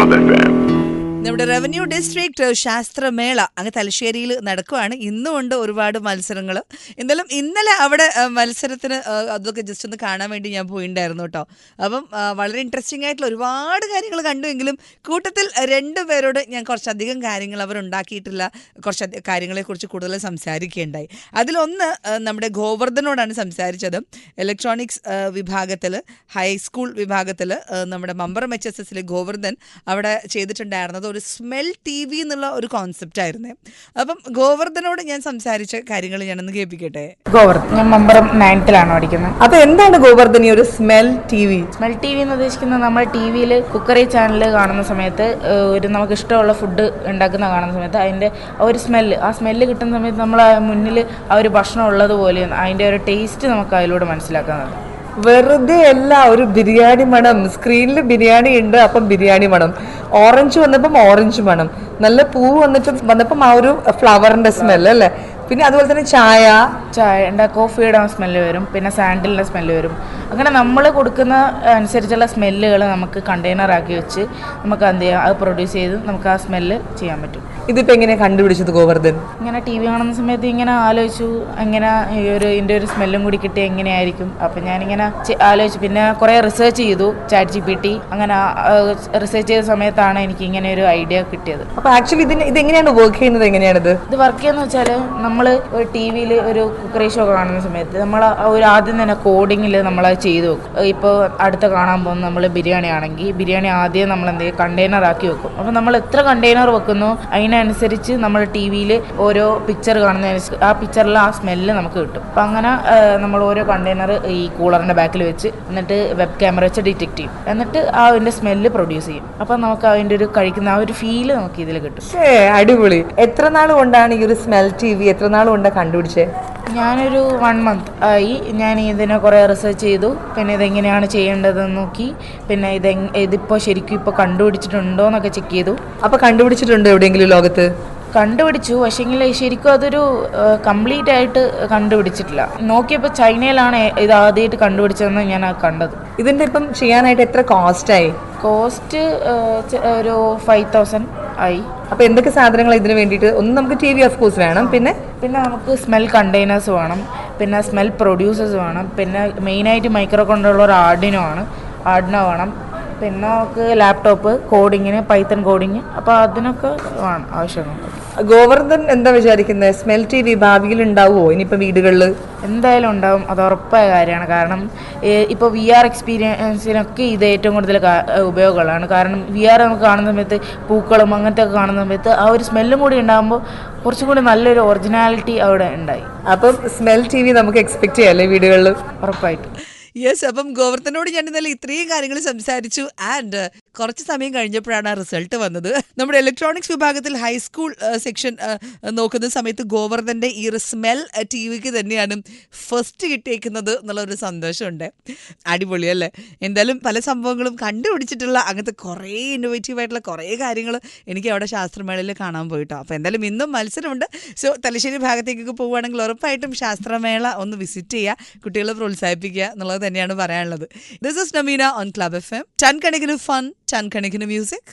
Club FM. നമ്മുടെ revenue district ശാസ്ത്രമേള അങ്ങ് തലശ്ശേരിയിൽ നടക്കുവാണ്. ഇന്നുമുണ്ട് ഒരുപാട് മത്സരങ്ങൾ. എന്തായാലും ഇന്നലെ അവിടെ മത്സരത്തിന് അതൊക്കെ ജസ്റ്റ് ഒന്ന് കാണാൻ വേണ്ടി ഞാൻ പോയിട്ടുണ്ടായിരുന്നു കേട്ടോ. അപ്പം വളരെ ഇൻട്രസ്റ്റിംഗ് ആയിട്ടുള്ള ഒരുപാട് കാര്യങ്ങൾ കണ്ടുവെങ്കിലും കൂട്ടത്തിൽ രണ്ടുപേരോട് ഞാൻ കുറച്ചധികം കാര്യങ്ങൾ അവരുണ്ടാക്കിയിട്ടില്ല കുറച്ച് കാര്യങ്ങളെക്കുറിച്ച് കൂടുതൽ സംസാരിക്കുകയുണ്ടായി. അതിലൊന്ന് നമ്മുടെ ഗോവർദ്ധനോടാണ് സംസാരിച്ചത്. ഇലക്ട്രോണിക്സ് വിഭാഗത്തിൽ ഹൈസ്കൂൾ വിഭാഗത്തിൽ നമ്മുടെ മമ്പറം HSS ഗോവർദ്ധൻ അവിടെ ചെയ്തിട്ടുണ്ടായിരുന്നത് ഒരു സ്മെൽ TV എന്നുള്ള ഒരു കോൺസെപ്റ്റ് ആയിരുന്നേ. അപ്പം ഗോവർദ്ധനോട് ഞാൻ സംസാരിച്ച കാര്യങ്ങൾ ഞാനൊന്ന് കേൾപ്പിക്കട്ടെ. ഗോവർദ്ധൻ, ഞാൻ മമ്പറം 9th പഠിക്കുന്നത്. അപ്പൊ എന്താണ് ഗോവർദ്ധൻ ഈ ഒരു സ്മെൽ TV? സ്മെൽ TV എന്ന് ഉദ്ദേശിക്കുന്നത് നമ്മൾ TV-യിൽ കുക്കറി ചാനൽ കാണുന്ന സമയത്ത് ഒരു നമുക്ക് ഇഷ്ടമുള്ള ഫുഡ് ഉണ്ടാക്കുന്ന കാണുന്ന സമയത്ത് അതിൻ്റെ ഒരു ആ സ്മെല്ല് കിട്ടുന്ന സമയത്ത് നമ്മൾ മുന്നിൽ ആ ഒരു ഭക്ഷണം ഉള്ളതുപോലെ അതിൻ്റെ ഒരു ടേസ്റ്റ് നമുക്ക് അതിലൂടെ മനസ്സിലാക്കുന്നത്. വെറുതെ അല്ല, ഒരു ബിരിയാണി മണം. സ്ക്രീനിൽ ബിരിയാണി ഉണ്ട്, അപ്പം ബിരിയാണി മണം. ഓറഞ്ച് വന്നപ്പം ഓറഞ്ച് മണം. നല്ല പൂവ് വന്നപ്പം ആ ഒരു ഫ്ലവറിന്റെ സ്മെല്ല് അല്ലേ. പിന്നെ അതുപോലെ തന്നെ ചായ കോഫിയുടെ സ്മെല്ല് വരും, പിന്നെ സാൻഡിലിൻ്റെ സ്മെല്ല് വരും. അങ്ങനെ നമ്മൾ കൊടുക്കുന്ന അനുസരിച്ചുള്ള സ്മെല്ലുകൾ നമുക്ക് കണ്ടെയ്നറാക്കി വെച്ച് നമുക്ക് എന്ത് ചെയ്യാം, അത് പ്രൊഡ്യൂസ് ചെയ്ത് നമുക്ക് ആ സ്മെല്ല് ചെയ്യാൻ പറ്റും. ഇതിപ്പോ എങ്ങനെയാ കണ്ടുപിടിച്ചത് ഗോവർദ്ധൻ? ഇങ്ങനെ TV കാണുന്ന സമയത്ത് ഇങ്ങനെ ആലോചിച്ചു, എങ്ങനെ ഇതിൻ്റെ ഒരു സ്മെല്ലും കൂടി കിട്ടിയ എങ്ങനെയായിരിക്കും. അപ്പം ഞാനിങ്ങനെ ആലോചിച്ചു. പിന്നെ കുറേ റിസർച്ച് ചെയ്തു, ChatGPT. അങ്ങനെ റിസർച്ച് ചെയ്ത സമയത്താണ് എനിക്ക് ഇങ്ങനെ ഒരു ഐഡിയ കിട്ടിയത്. അപ്പൊ ആക്ച്വലി ഇതെങ്ങനെയാണ് വർക്ക് ചെയ്യുന്നത്? എങ്ങനെയാണിത് വർക്ക് ചെയ്യുന്നത് വെച്ചാൽ നമ്മൾ ഒരു TV-യിൽ ഒരു കുക്കറി ഷോ കാണുന്ന സമയത്ത് നമ്മൾ ഒരു ആദ്യം തന്നെ കോഡിങ്ങിൽ നമ്മളത് ചെയ്ത് വെക്കും. ഇപ്പോൾ അടുത്ത കാണാൻ പോകുന്ന നമ്മൾ ബിരിയാണി ആണെങ്കിൽ ബിരിയാണി ആദ്യം നമ്മൾ എന്ത് ചെയ്യും, കണ്ടെയ്നർ ആക്കി വെക്കും. അപ്പോൾ നമ്മൾ എത്ര കണ്ടെയ്നർ വെക്കുന്നു അതിനനുസരിച്ച് നമ്മൾ TV-യിൽ ഓരോ പിക്ചർ കാണുന്നതനുസരിച്ച് ആ പിക്ചറിൽ ആ സ്മെല്ല് നമുക്ക് കിട്ടും. അപ്പം അങ്ങനെ നമ്മൾ ഓരോ കണ്ടെയ്നർ ഈ കൂളറിൻ്റെ ബാക്കിൽ വെച്ച് എന്നിട്ട് വെബ് ക്യാമറ വെച്ച് ഡിറ്റക്ട് ചെയ്യും. എന്നിട്ട് അതിൻ്റെ സ്മെല്ല് പ്രൊഡ്യൂസ് ചെയ്യും. അപ്പം നമുക്ക് അതിൻ്റെ ഒരു കഴിക്കുന്ന ആ ഒരു ഫീല് നമുക്ക് ഇതിൽ കിട്ടും. അടിപൊളി. എത്ര നാൾ കൊണ്ടാണ് ഈ ഒരു സ്മെൽ TV എത്ര നാൾ കൊണ്ടാണ് കണ്ടുപിടിച്ചേ? ഞാനൊരു 1 month ആയി. ഞാൻ ഇതിനെ കുറേ റിസർച്ച് ചെയ്തു. പിന്നെ ഇതെങ്ങനെയാണ് ചെയ്യേണ്ടതെന്ന് നോക്കി. പിന്നെ ഇതിപ്പോൾ ശരിക്കും ഇപ്പോൾ കണ്ടുപിടിച്ചിട്ടുണ്ടോ എന്നൊക്കെ ചെക്ക് ചെയ്തു. അപ്പോൾ കണ്ടുപിടിച്ചിട്ടുണ്ടോ എവിടെയെങ്കിലും ലോകത്ത്? കണ്ടുപിടിച്ചു, പക്ഷേങ്കിൽ ശരിക്കും അതൊരു കംപ്ലീറ്റ് ആയിട്ട് കണ്ടുപിടിച്ചിട്ടില്ല. നോക്കിയപ്പോൾ ചൈനയിലാണ് ഇത് ആദ്യമായിട്ട് കണ്ടുപിടിച്ചതെന്ന് ഞാൻ കണ്ടത്. ഇതിൻ്റെ ഇപ്പം ചെയ്യാനായിട്ട് എത്ര കോസ്റ്റായി? കോസ്റ്റ് ഒരു 5,000 ആയി. അപ്പോൾ എന്തൊക്കെ സാധനങ്ങൾ ഇതിന് വേണ്ടിയിട്ട്? ഒന്ന് നമുക്ക് TV ഓഫ് കോഴ്സ് വേണം, പിന്നെ നമുക്ക് സ്മെൽ കണ്ടെയ്നേഴ്സ് വേണം, പിന്നെ സ്മെൽ പ്രൊഡ്യൂസേഴ്സ് വേണം, പിന്നെ മെയിനായിട്ട് മൈക്രോ കൺട്രോളർ ആർഡിനോ വേണം, പിന്നെ നമുക്ക് ലാപ്ടോപ്പ് കോഡിങ്ങിന് പൈത്തൺ കോഡിങ്. അപ്പോൾ അതിനൊക്കെ വേണം ആവശ്യമുണ്ട്. ഗോവർദ്ധൻ എന്താ വിചാരിക്കുന്നത്? സ്മെൽ TV ഭാവിയിൽ ഉണ്ടാവുമോ ഇനിയിപ്പോൾ വീടുകളിൽ? എന്തായാലും ഉണ്ടാവും, അത് ഉറപ്പായ കാര്യമാണ്. കാരണം ഇപ്പോൾ VR എക്സ്പീരിയൻസിനൊക്കെ ഇത് ഏറ്റവും കൂടുതൽ ഉപയോഗങ്ങളാണ്. കാരണം VR നമുക്ക് കാണുന്ന സമയത്ത് പൂക്കളും അങ്ങനത്തെ ഒക്കെ കാണുന്ന സമയത്ത് ആ ഒരു സ്മെല്ലും കൂടി ഉണ്ടാകുമ്പോൾ കുറച്ചും കൂടി നല്ലൊരു ഒറിജിനാലിറ്റി അവിടെ ഉണ്ടായി. അപ്പം സ്മെൽ TV നമുക്ക് എക്സ്പെക്ട് ചെയ്യാമല്ലേ വീടുകളിൽ? ഉറപ്പായിട്ടും. യെസ്. അപ്പം ഗോവർദ്ധനോട് ഞാൻ ഇന്നലെ ഇത്രയും കാര്യങ്ങൾ സംസാരിച്ചു. ആൻഡ് കുറച്ച് സമയം കഴിഞ്ഞപ്പോഴാണ് ആ റിസൾട്ട് വന്നത്. നമ്മുടെ ഇലക്ട്രോണിക്സ് വിഭാഗത്തിൽ ഹൈസ്കൂൾ സെക്ഷൻ നോക്കുന്ന സമയത്ത് ഗോവർദ്ധൻ്റെ ഈ ഒരു സ്മെൽ TVക്ക് തന്നെയാണ് ഫസ്റ്റ് കിട്ടിയേക്കുന്നത് എന്നുള്ളൊരു സന്തോഷമുണ്ട്. അടിപൊളി അല്ലേ? എന്തായാലും പല സംഭവങ്ങളും കണ്ടുപിടിച്ചിട്ടുള്ള അങ്ങനത്തെ കുറേ ഇന്നോവേറ്റീവ് ആയിട്ടുള്ള കുറേ കാര്യങ്ങൾ എനിക്ക് അവിടെ ശാസ്ത്രമേളയിൽ കാണാൻ പോയിട്ടോ. അപ്പോൾ എന്തായാലും ഇന്നും മത്സരമുണ്ട്. സോ തലശ്ശേരി ഭാഗത്തേക്കൊക്കെ പോവുകയാണെങ്കിൽ ഉറപ്പായിട്ടും ശാസ്ത്രമേള ഒന്ന് വിസിറ്റ് ചെയ്യുക, കുട്ടികളെ പ്രോത്സാഹിപ്പിക്കുക എന്നുള്ളത് തന്നെയാണ് പറയാനുള്ളത്. This is Nameena on club FM. Ton കണക്കിന് ഫൺ, ടൺ കണക്കിന് മ്യൂസിക്.